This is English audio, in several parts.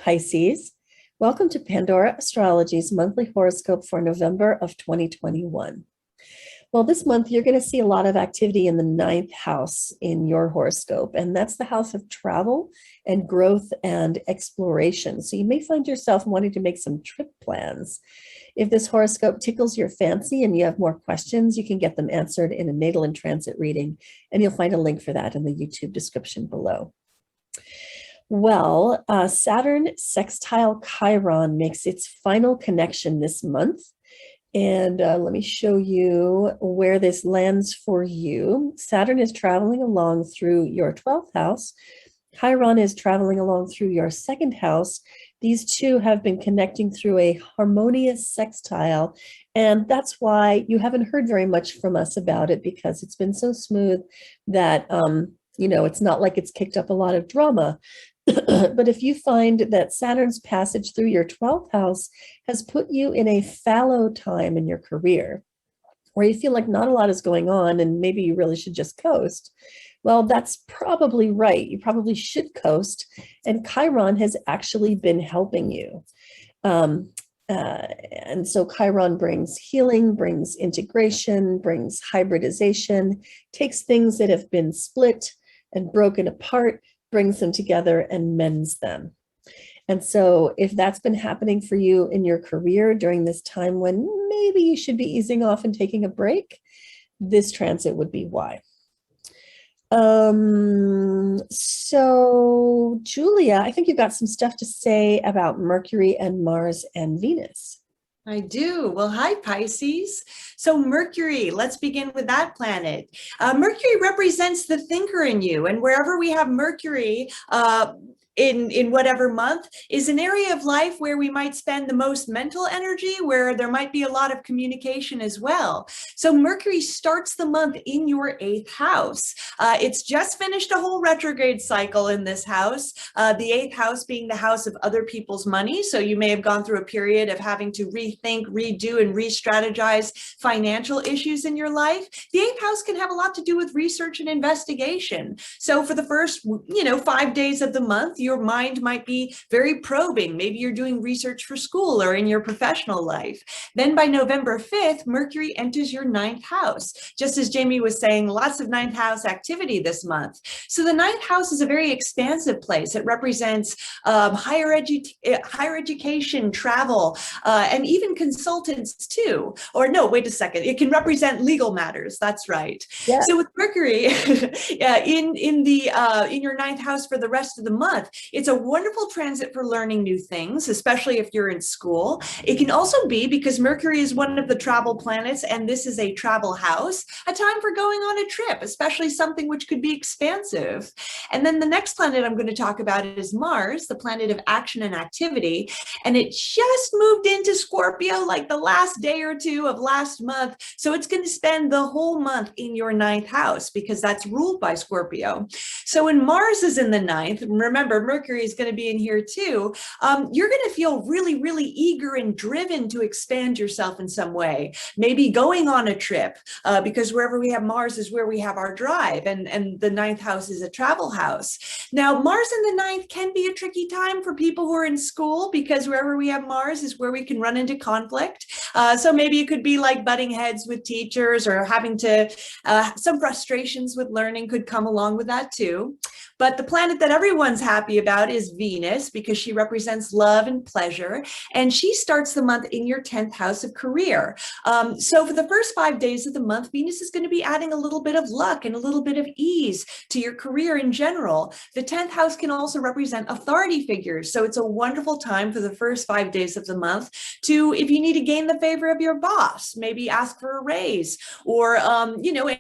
Pisces. Welcome to Pandora Astrology's monthly horoscope for November of 2021. Well, this month you're going to see a lot of activity in the ninth house in your horoscope, and that's the house of travel and growth and exploration. So you may find yourself wanting to make some trip plans. If this horoscope tickles your fancy and you have more questions, you can get them answered in a natal and transit reading, and you'll find a link for that in the YouTube description below. Well, Saturn sextile Chiron makes its final connection this month. And let me show you where this lands for you. Saturn is traveling along through your 12th house. Chiron is traveling along through your second house. These two have been connecting through a harmonious sextile. And that's why you haven't heard very much from us about it, because it's been so smooth that, it's not like it's kicked up a lot of drama. But if you find that Saturn's passage through your 12th house has put you in a fallow time in your career, where you feel like not a lot is going on and maybe you really should just coast, well, that's probably right. You probably should coast. And Chiron has actually been helping you. And so Chiron brings healing, brings integration, brings hybridization, takes things that have been split and broken apart, brings them together and mends them. And so if that's been happening for you in your career during this time when maybe you should be easing off and taking a break, this transit would be why. So Julia, I think you've got some stuff to say about Mercury and Mars and Venus. I do. Well, hi, Pisces. So Mercury, let's begin with that planet. Mercury represents the thinker in you, and wherever we have Mercury, in whatever month is an area of life where we might spend the most mental energy, where there might be a lot of communication as well. So Mercury starts the month in your 8th house. It's just finished a whole retrograde cycle in this house, the 8th house being the house of other people's money. So you may have gone through a period of having to rethink, redo, and re-strategize financial issues in your life. The 8th house can have a lot to do with research and investigation. So for the first, 5 days of the month, your mind might be very probing. Maybe you're doing research for school or in your professional life. Then by November 5th, Mercury enters your 9th house. Just as Jamie was saying, lots of 9th house activity this month. So the 9th house is a very expansive place. It represents higher education, travel, and even consultants too. Or no, wait a second. It can represent legal matters. That's right. Yeah. So with Mercury in your 9th house for the rest of the month, it's a wonderful transit for learning new things, especially if you're in school. It can also be, because Mercury is one of the travel planets and this is a travel house, a time for going on a trip, especially something which could be expansive. And then the next planet I'm going to talk about is Mars, the planet of action and activity. And it just moved into Scorpio like the last day or two of last month. So it's going to spend the whole month in your 9th house because that's ruled by Scorpio. So when Mars is in the 9th, remember, Mercury is going to be in here too, you're going to feel really, really eager and driven to expand yourself in some way. Maybe going on a trip, because wherever we have Mars is where we have our drive, and the 9th house is a travel house. Now, Mars in the 9th can be a tricky time for people who are in school, because wherever we have Mars is where we can run into conflict. So maybe it could be like butting heads with teachers, or having to, some frustrations with learning could come along with that too. But the planet that everyone's happy about is Venus, because she represents love and pleasure. And she starts the month in your 10th house of career. So for the first 5 days of the month, Venus is going to be adding a little bit of luck and a little bit of ease to your career in general. The 10th house can also represent authority figures. So it's a wonderful time for the first 5 days of the month to, if you need to gain the favor of your boss, maybe ask for a raise, or,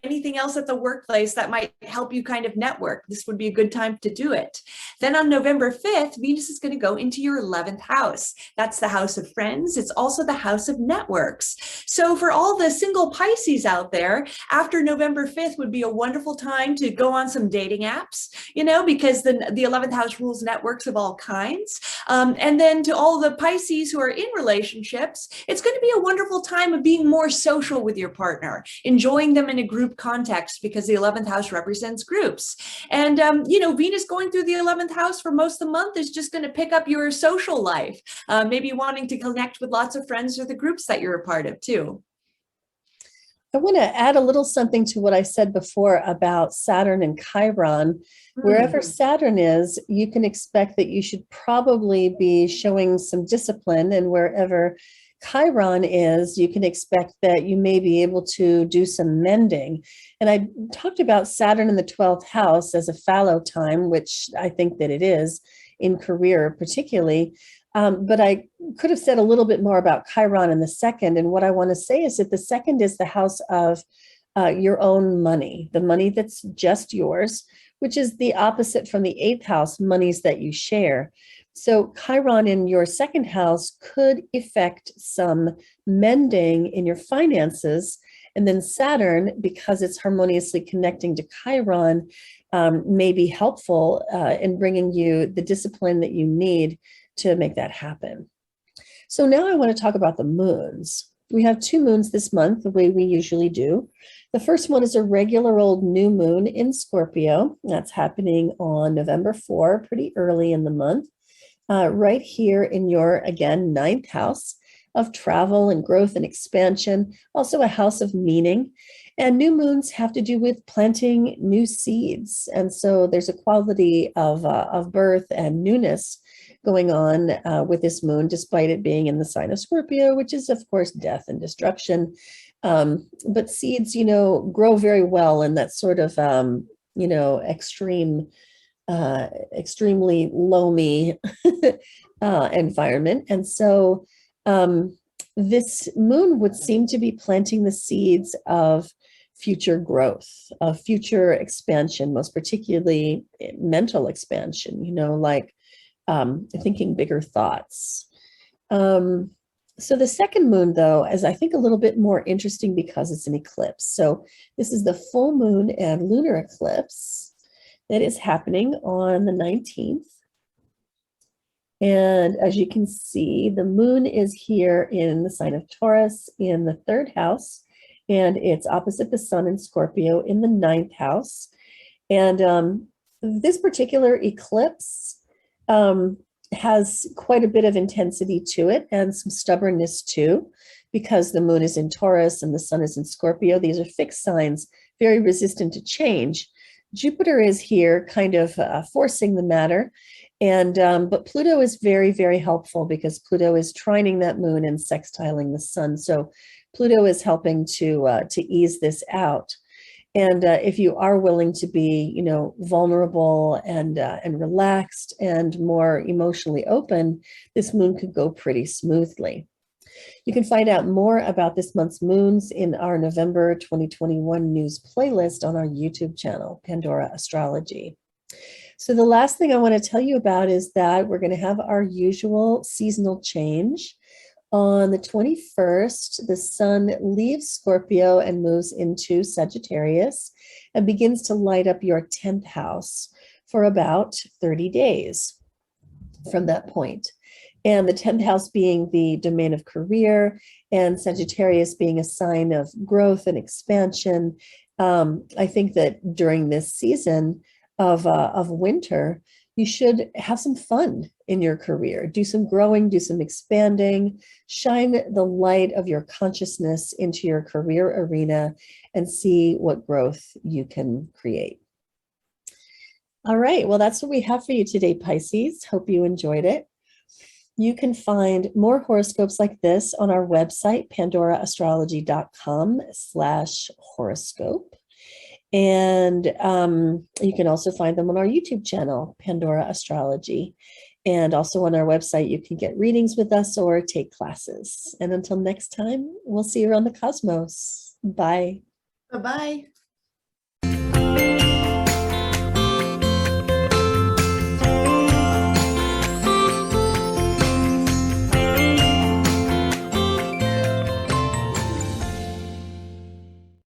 anything else at the workplace that might help you kind of network. This would be a good time to do it. Then on November 5th, Venus is going to go into your 11th house. That's the house of friends. It's also the house of networks. So for all the single Pisces out there, after November 5th would be a wonderful time to go on some dating apps, because the 11th house rules networks of all kinds. And then to all the Pisces who are in relationships, relationships. It's going to be a wonderful time of being more social with your partner, enjoying them in a group context, because the 11th house represents groups. And, Venus going through the 11th house for most of the month is just going to pick up your social life, maybe wanting to connect with lots of friends or the groups that you're a part of too. I want to add a little something to what I said before about Saturn and Chiron. Wherever Saturn is, you can expect that you should probably be showing some discipline, and wherever Chiron is, you can expect that you may be able to do some mending. And I talked about Saturn in the 12th house as a fallow time, which I think that it is in career particularly. But I could have said a little bit more about Chiron in the second. And what I want to say is that the second is the house of your own money, the money that's just yours, which is the opposite from the 8th house, monies that you share. So Chiron in your second house could effect some mending in your finances. And then Saturn, because it's harmoniously connecting to Chiron, may be helpful in bringing you the discipline that you need to make that happen. So now I want to talk about the moons. We have 2 moons this month, the way we usually do. The first one is a regular old new moon in Scorpio. That's happening on November 4, pretty early in the month, right here in your, again, 9th house of travel and growth and expansion, also a house of meaning. And new moons have to do with planting new seeds. And so there's a quality of birth and newness going on with this moon, despite it being in the sign of Scorpio, which is, of course, death and destruction. But seeds, grow very well in that sort of, extremely loamy environment. And so this moon would seem to be planting the seeds of future growth, of future expansion, most particularly mental expansion, like thinking bigger thoughts. So the second moon, though, is I think a little bit more interesting because it's an eclipse. So this is the full moon and lunar eclipse that is happening on the 19th. And as you can see, the moon is here in the sign of Taurus in the 3rd house, and it's opposite the sun in Scorpio in the 9th house. And this particular eclipse has quite a bit of intensity to it and some stubbornness too, because the moon is in Taurus and the sun is in Scorpio. These are fixed signs, very resistant to change. Jupiter is here kind of forcing the matter. And but Pluto is very, very helpful because Pluto is trining that moon and sextiling the sun. So Pluto is helping to ease this out. And if you are willing to be, vulnerable and relaxed and more emotionally open, this moon could go pretty smoothly. You can find out more about this month's moons in our November 2021 news playlist on our YouTube channel, Pandora Astrology. So the last thing I want to tell you about is that we're going to have our usual seasonal change. On the 21st, the sun leaves Scorpio and moves into Sagittarius and begins to light up your 10th house for about 30 days from that point. And the 10th house being the domain of career and Sagittarius being a sign of growth and expansion. I think that during this season of winter, you should have some fun in your career, do some growing, do some expanding, shine the light of your consciousness into your career arena and see what growth you can create. All right, well, that's what we have for you today, Pisces. Hope you enjoyed it. You can find more horoscopes like this on our website, pandoraastrology.com/horoscope. And you can also find them on our YouTube channel, Pandora Astrology. And also on our website, you can get readings with us or take classes. And until next time, we'll see you around the cosmos. Bye. Bye-bye.